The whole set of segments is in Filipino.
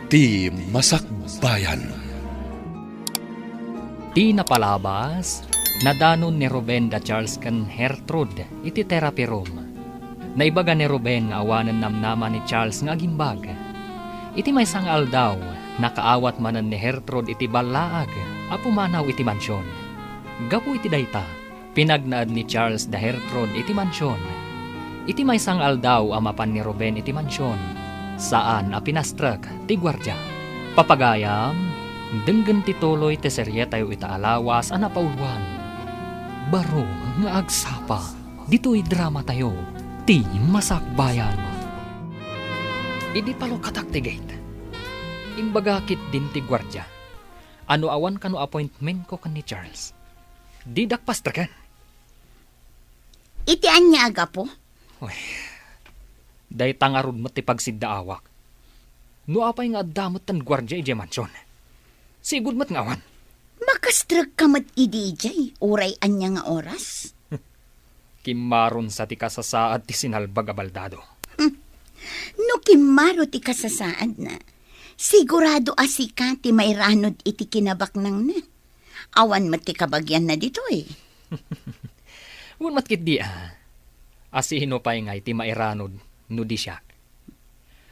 Ti Masakbayan. Ti napalabas, nadanon ni Ruben da Charles kan Hertrude iti therapy room. Naibaga ni Ruben nga awanan namnama ni Charles nga gimbag. Iti may sangal daw, nakaawat manan ni Hertrude iti balaag, apumanaw iti mansyon. Gapu iti dayta, pinagnaad ni Charles da Hertrude iti mansyon. Iti may sangal daw amapan ni Ruben iti mansyon. Saan a pinastrak ti gwardya. Papagayam, denggen ti tuloy ti serye tayo itaalawas a napauluan. Baro nga agsapa, dito'y drama tayo, ti Masakbayan. Idi palo katak ti gate. Imbagakit din ti gwardya. Ano awan kano appointment ko kan ni Charles. Didak pastrakan. Iti anya aga po? Day tangarod mo ti pagsiddaawak. No apay nga damot tan gwardya ije mansyon. Sigud mat nga awan. Makastrag ka mat idijay, uray anya nga oras. Kimaron sa ti kasasaad ti sinalbag a baldado. No kimaro ti kasasaad na, sigurado asika ti mairanod iti kinabak nang na. Awan mat ti kabagyan na dito eh. Wan matkit di asino pa'y nga iti mairanod no di siyak.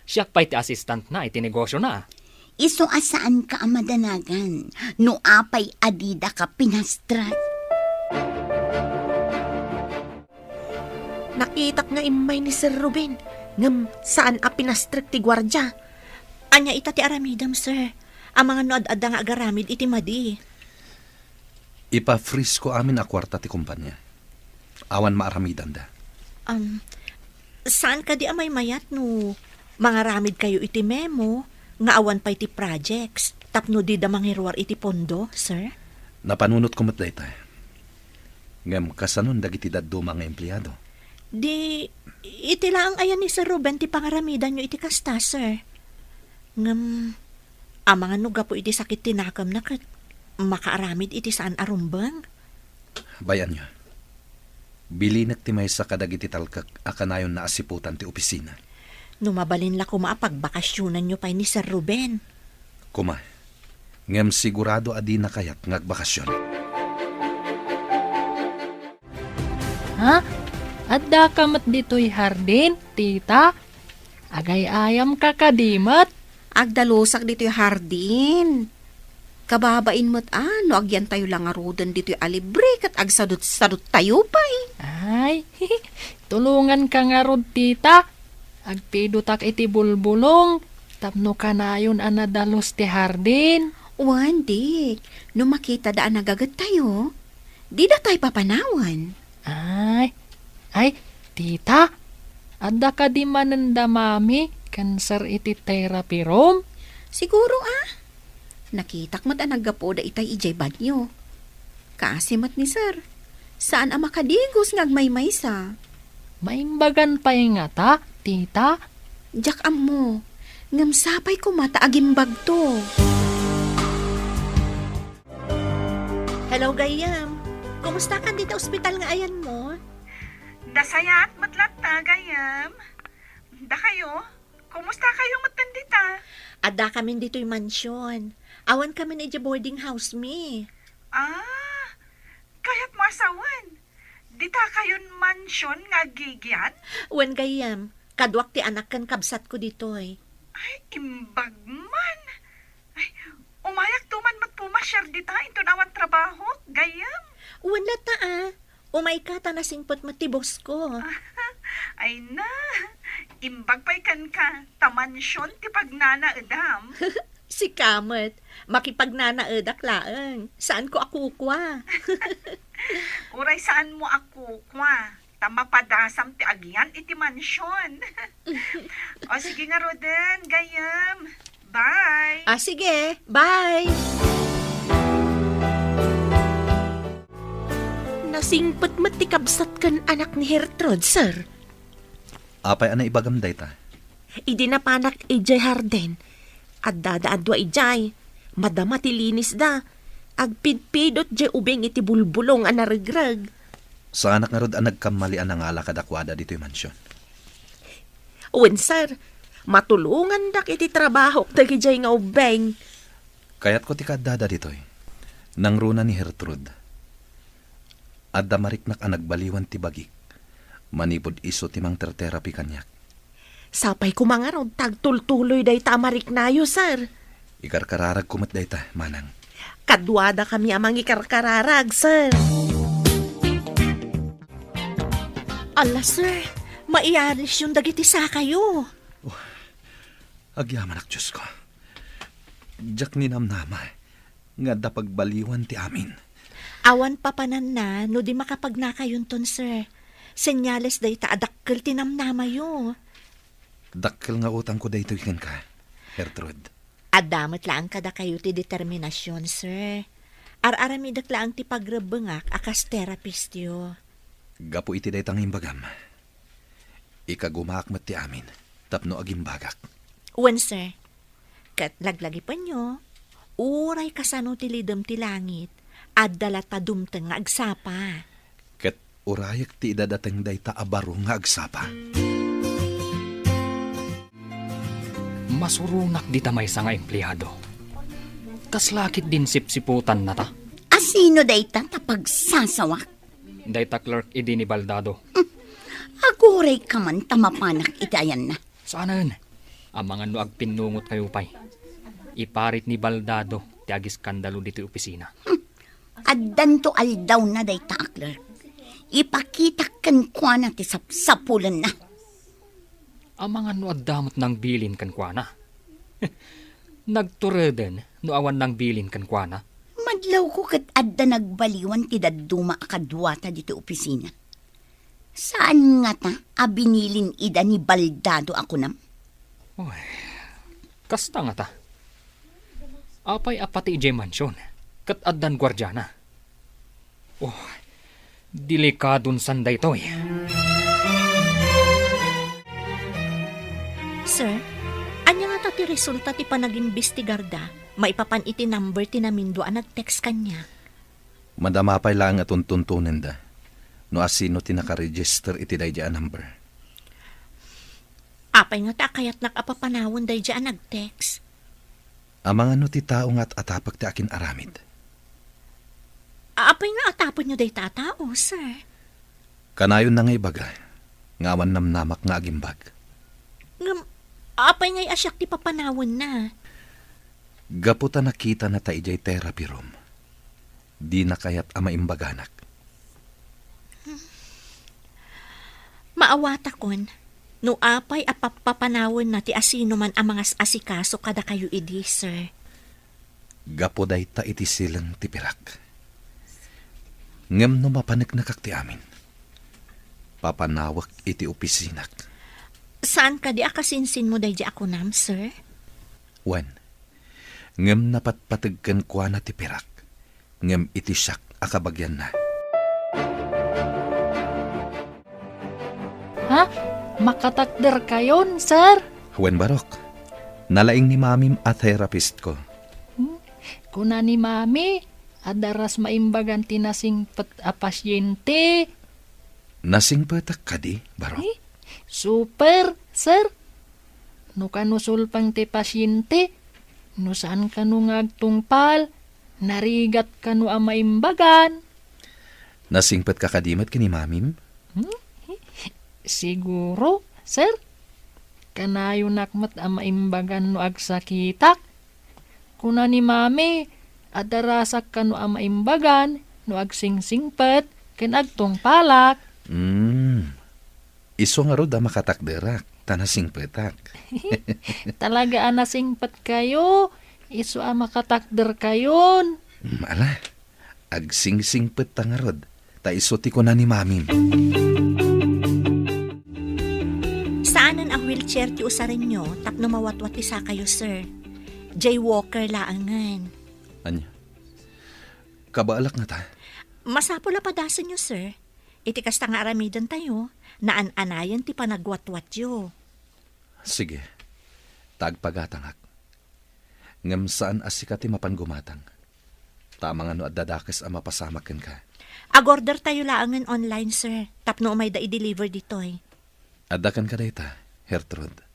Siyak pa'y ti assistant na iti negosyo na. Iso asaan ka amadanagan, no apay adida ka pinastrat. Nakitak nga imay ni Sir Ruben, ngam saan a pinastrik ti gwardya. Anya ita ti aramidam, sir. Ang mga noad-ada nga agaramid iti madi. Ipa-freeze ko amin a kwarta ti kumpanya. Awan maaramidan da. Saan ka di amay mayat no? Mga ramid kayo iti memo, nga awan pa iti projects, tapno di da mangirwar iti pondo, sir? Napanunot ko mat dayta. Ngem kasanon dagiti daddo mga empleyado. Di, iti lang ayan ni Sir Ruben ti pangaramidan nyo iti kasta, sir. Ngam, mga nuga po iti sakit tinakam na kat makaaramid iti saan arumbang. Bayan nyo. Bilinak ti may sa kadagiti talkak akanayon na asiputan ti opisina. Numabalin la kuma pagbakasyonan nyo pa ni Sir Ruben. Kuma, ngem sigurado adi na kayat ngagbakasyon. Ha? Adda ka mat dito'y hardin, tita? Agay ayam ka kadimat? Agdalusak dito'y hardin. Kababain mo't no agyan tayo lang arudan dito'y alibre kat agsadot-sadot tayo pa eh. Ay, tulungan ka nga rod, tita. Agpidutak iti bulbulong. Tapno ka na yun anadalos ti hardin. Wandik, no makita daan nagagat tayo, di da tayo papanawan. Ay, tita. Adda ka di mananda mami, cancer iti therapy room? Siguro nakitak mat nagapo da itay ijay banyo. Kaasimat ni sir, saan ang makadigos ngagmaymay sa? Maimbagan pa nga ta, tita. Jak mo, ngamsapay ko mata agimbag to. Hello, Gayam. Kumusta ka dito ospital nga ayan mo? Dasayat matlata, Gayam. Da kayo? Kumusta kayong matandita? Ada kami dito'y mansyon. Awan kami na boarding house mi. Kaya't masawan. Dita kayon mansyon nga gigyan? Wen Gayam, kadwak ti anak kan kabsat ko dito'y. Ay, imbag man. Ay, umayak tuman matpumasyar dita into nawan trabaho, Gayam. Wen lata umay ka ta nasingpot matibos ko. Ay na, imbag pa'y kan ka, tamansyon ti pagnana edam. Si Kamet, makipagnanaedak laeng. Saan ko akukwa? Uray saan mo ako, kwa? Tamapadasam ti agyan iti mansyon. O sige nga, Roden, Gayam. Bye! Sige, bye! Nasingpot matikabsat kan anak ni Hertrude, sir. Apay ana ibagam dayta. Idi na panak ijay harden. At dadaadwa ijay. Madama ti linis da. Agpidpidot jay ubeng iti bulbulong anarigrag. Sa anak nga rod ang nagkamali ang nga alakad akwada dito'y mansyon. Uwen, sir, Matulungan dak iti trabaho dagi jay nga ubeng. Kaya't ko ti kadada ditoy. Nang runa ni Gertrude. Adda mariknak ang nagbaliwan ti bagik. Manipod iso ti mang therapy kanyak. Sapay kumangaraw tagtultuloy day tamarik nayo, sir. Ikarkararag kumat dayta, manang. Kadwada kami amang ikarkararag, sir. Ala, sir. Maiaris yung dagiti sa kayo. Agyaman ak Diyos ko. Diyak ni namnama. Nga da pagbaliwan ti amin. Awan papanan na, no di makapagnakayon ton, sir. Senyales day ta adakkel tinamnama yo. Dakkel nga utang ko dayto ikan ka, Gertrude. Adamot lang kada kayo ti determinasyon, sir. Ar-aramidak lang ti pagrebengak akas therapist yo. Gapo iti daytang imbagam. Ikagumaak mat ti amin. Tapno agimbagak. Wen, sir. Kat laglagi pa nyo, uray kasano ti lidem ti langit, at dalat pa dumteng nga agsapa. Ket urayak ti idadateng dayta abaro nga agsapa. Masurunak di tamay sa nga empleyado. Kaslakit din sipsiputan na ta. Asino dayta tapagsasawak? Dayta clerk idi ni Baldado. Aguray ka man tamapanak itayan na. Saanan? Ang mga no agpinungot kayo pay. Iparit ni Baldado ti agi skandalo dito opisina. Addan to aldaw na dayta akler. Ipakita kan kwa na ti sapsapulan na. Ang mga no adamot ng bilin kan kuana. Nagtureden no awan ng bilin kan kuana. Madlaw ko kat adda nagbaliwan ti daduma akadwata dito opisina. Saan nga ta abinilin ida ni Baldado ako nam? Uy, kasta nga ta. Apay apati ijay mansyon. Kat addan gwardyana. Oh, delikadun sanday to eh. Sir, anya nga ta ti resulta ti panagimbestigarda, maipapan iti number ti namindo ang nag-text kanya. Madamapay lang at tuntunan da. No asino ti nakaregister iti dayja number. Apay nga ta kayat nakapapanawon day dyan nag-text. Ang mga no ti tao nga't atapag ti akin aramid. Apay nga atapon nyo day tatao, sir. Kanayon na nga ibaga. Ngawan namnamak nga agimbag. Apay nga asyak ti papanawon na. Gaputa nakita na ta ijay therapy room. Di na kayat ama imbaganak. Maawata kon, no apay apapapanawon na ti asino man ang mga asikaso kada kayo idi, sir. Gapo day ta iti silang tipirak. Ngem no mapanagnak ti amin. Papanawak iti opisinak. Saan ka di akasinsin mo day di ako nam, sir? Wen, ngem napatpatagkan kwa na tipirak. Ngem iti siyak akabagyan na. Ha? Makatakder kayon, sir? Wen Barok, nalaing ni mamim a therapist ko. Kuna ni mami, adaras maimbagan tinasingpet a pasyente. Nasingpetak ka di, Barok? Super, sir. No kanusulpang ti pasyente, no saan ka no ngagtungpal, narigat ka no a maimbagan. Nasingpet ka kadimat kini mamim? Siguro, sir. Kanayo nakmat a maimbagan no agsakitak. Kuna ni mami, adarasak ka no a maimbagan no agsingsingpet ken agtungpalak. Iso nga ro da makatakderak, tanasingpetak. Talaga anasingpet kayo, iso a makatakder kayon. Ala, agsingsingpet ta nga rod, ta iso ti ko na ni mamim. Saanan ang wheelchair ti usarin nyo, tapno mawatwat isa kayo, sir. Jaywalker laangan. Anya? Kabaalak na ta. Masapula padasan nyo, sir. Iti kasta nga aramidan tayo, naan-anayan ti panagwatwat yo. Sige, tagpagatangak. Ngam saan asika ti mapangumatang. Tama nga no at dadakes ang mapasamakin ka. Agorder tayo laangan online, sir. Tapno umay da i-deliver dito eh. Adakan ka dayta, Gertrude.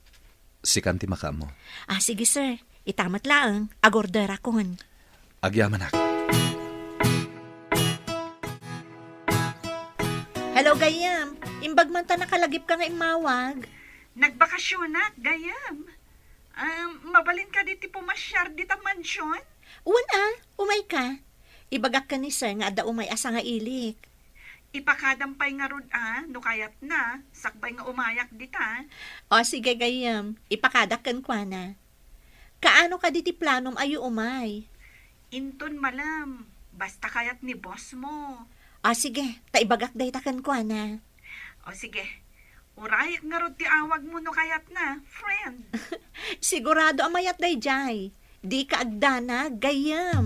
Si kanti makamo. Sige sir, itamat laang, agorder akon. Agyaman ak. Hello gayam, imbag man ta nakalagip ka nga imawag. Nagbakasyon na, gayam. Mabalin ka diti pumasyar dita mansyon? Umay ka. Ibagak ka ni sir nga ada umay asa nga ilik. Ipakadampay nga rod no kayat na, sakbay nga umayak dita. O sige gayam, ipakadakan kwa na. Kaano ka diti planom ayo umay? Inton malam, basta kayat ni boss mo. Sige, taibagak day takan kwa na. O sige, urayak nga rod ti awag mo no kayat na, friend. Sigurado amayat day jay. Di ka agdana, gayam.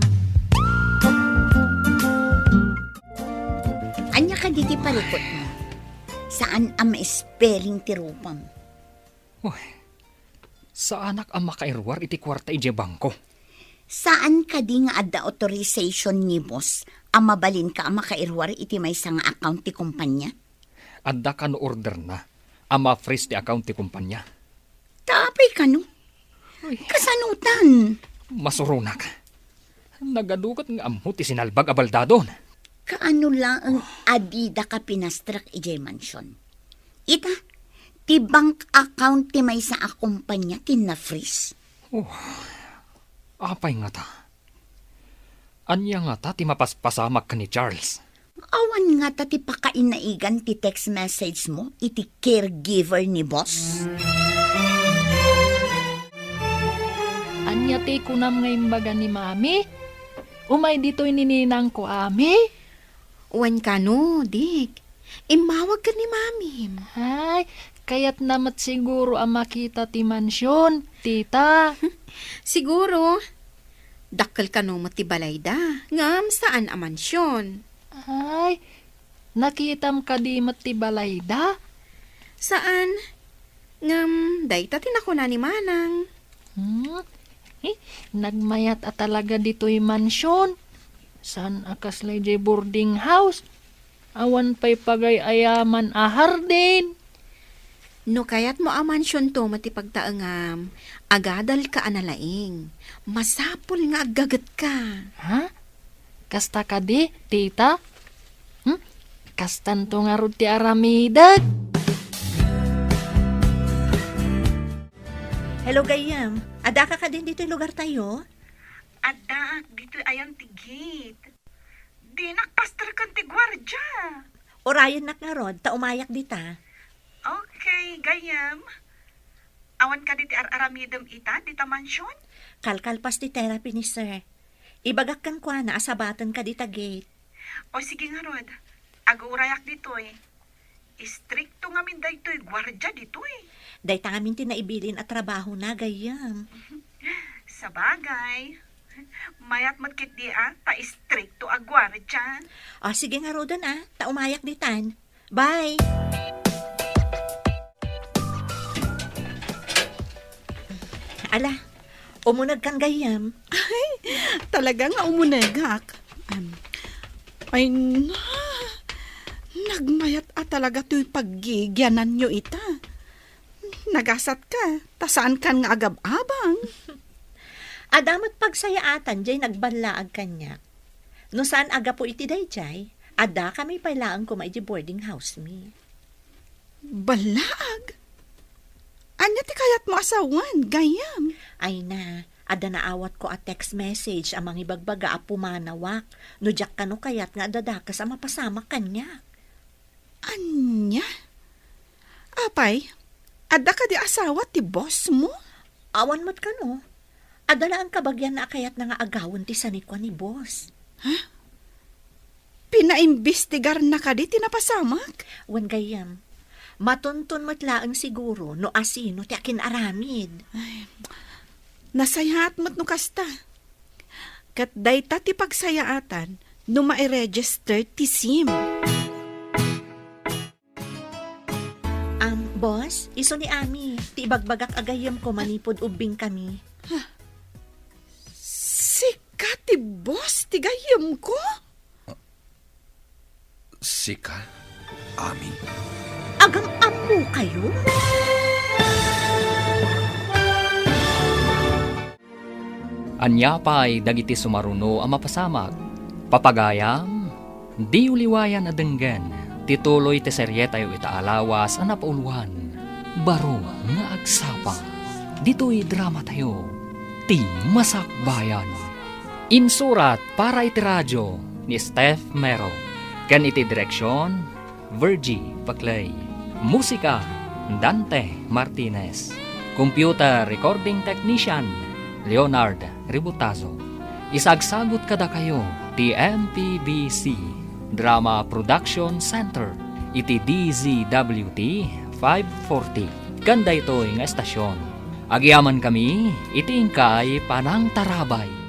Anya ka diti palikot mo? Saan ang spelling ti rupam? Sa anak ang makairwar iti kwarta ije bangko. Saan ka di nga adda authorization ni boss ang mabalin ka ang makairwar iti may nga account ti kumpanya? Adda ka no order na. Ama freeze ti account ti kumpanya. Tapay ka no? Kasanutan. Masurunak. Nagadukat nga ammo ti sinalbag abaldadon. Kaano lang ang adida ka pinastrak ijay mansyon? Ita, ti bank account ti may sa akumpanya ti na-freeze. Apay nga ta. Anya nga ta ti mapaspasamak ka ni Charles. Awan nga ta ti pakainaigan ti text message mo iti caregiver ni boss. Anya ti kunam nga imbaga ni mami? Umay dito'y nininang ko ami? Uwan ka no, Dik. Imawag ka ni Mami. Ay, kaya't namat siguro ang makita ti mansyon, tita. Siguro, dakkel ka no matibalayda. Ngam saan a mansyon? Ay, nakitam ka di matibalayda? Saan? Ngam, dayta tinako na ni Manang. Nagmayat at talaga dito'y mansyon. San akaslay jay boarding house? Awan pa'y pagay ayaman ahar din. No kayat mo a mansyon to matipagtaangam, agadal ka analaing. Masapol nga agagat ka. Ha? Kasta ka di, tita? Kastan to nga rod ti aramidag. Hello gayam, ada ka din dito yung lugar tayo? Adak, dito ayan ti gate. Di nakpastar kan ti gwardya. Orayan nak nga rod, ta umayak dita. Okay, gayam. Awan ka diti aramidem ita, dita mansyon? Kalkalpas ti therapy ni sir. Ibagak kan kwa na asabatan ka dita gate. O sige nga rod, agurayak dito eh. Istrikto nga min daytoy gwardya dito eh. Day ta ngamin tinaibilin at trabaho na gayam. Sa bagay. Mayat matkit di ta istrikto a gwardya. Sige nga rodan ta umayak ditan. Bye! Ala, umunag kang gayam. Talaga nga umunegak. Ay, nagmayat talaga to'y paggigyanan nyo ita. Nagasat ka, tasaan kan nga agab-abang. Adamat pagsayaatan jay nagbalaag kanya. No saan aga po iti day jay, ada kami pailaan ko maiji boarding house mi. Balaag? Anya ti kayat mo asawan, gayam. Ay na, ada naawat ko a text message amang ibagbaga a pumanawak. No jak kano kayat nga dadakas a mapasama kanya. Anya? Apay, ada ka di asawa ti boss mo? Awan mat kano. Adala ang kabagyan na kayat na nga agawon ti sanikwa ni boss. Pinaimbestigar na ka di tinapasamak? Wan gayam, matuntun matlaang siguro no asino ti akin aramid. Nasayaat mo't no kasta. Kat dayta ti pagsayaatan no ma-register ti SIM. Boss, iso ni Ami, ti ibagbagak agayam ko manipod ubing kami. Sika ti boss ti gayam ko? Sika? Ami? Agang apo kayo? Anya pa'y dagiti sumaruno ang mapasamak. Papagayam, di uliwayan adenggen, tituloy ti serye tayo itaalawas ang napauluan. Baro nga agsapa, dito'y drama tayo, ti Masakbayan. Insurat para iti radyo ni Steph Mero. Ken iti direksyon, Virgie Paclay. Musika, Dante Martinez. Computer recording technician, Leonard Ributazo. Isagsagot kada kayo, ti MPBC Drama Production Center, iti DZWT 540. Ganda ito'y nga estasyon. Agyaman kami, iti ingkay panang tarabay.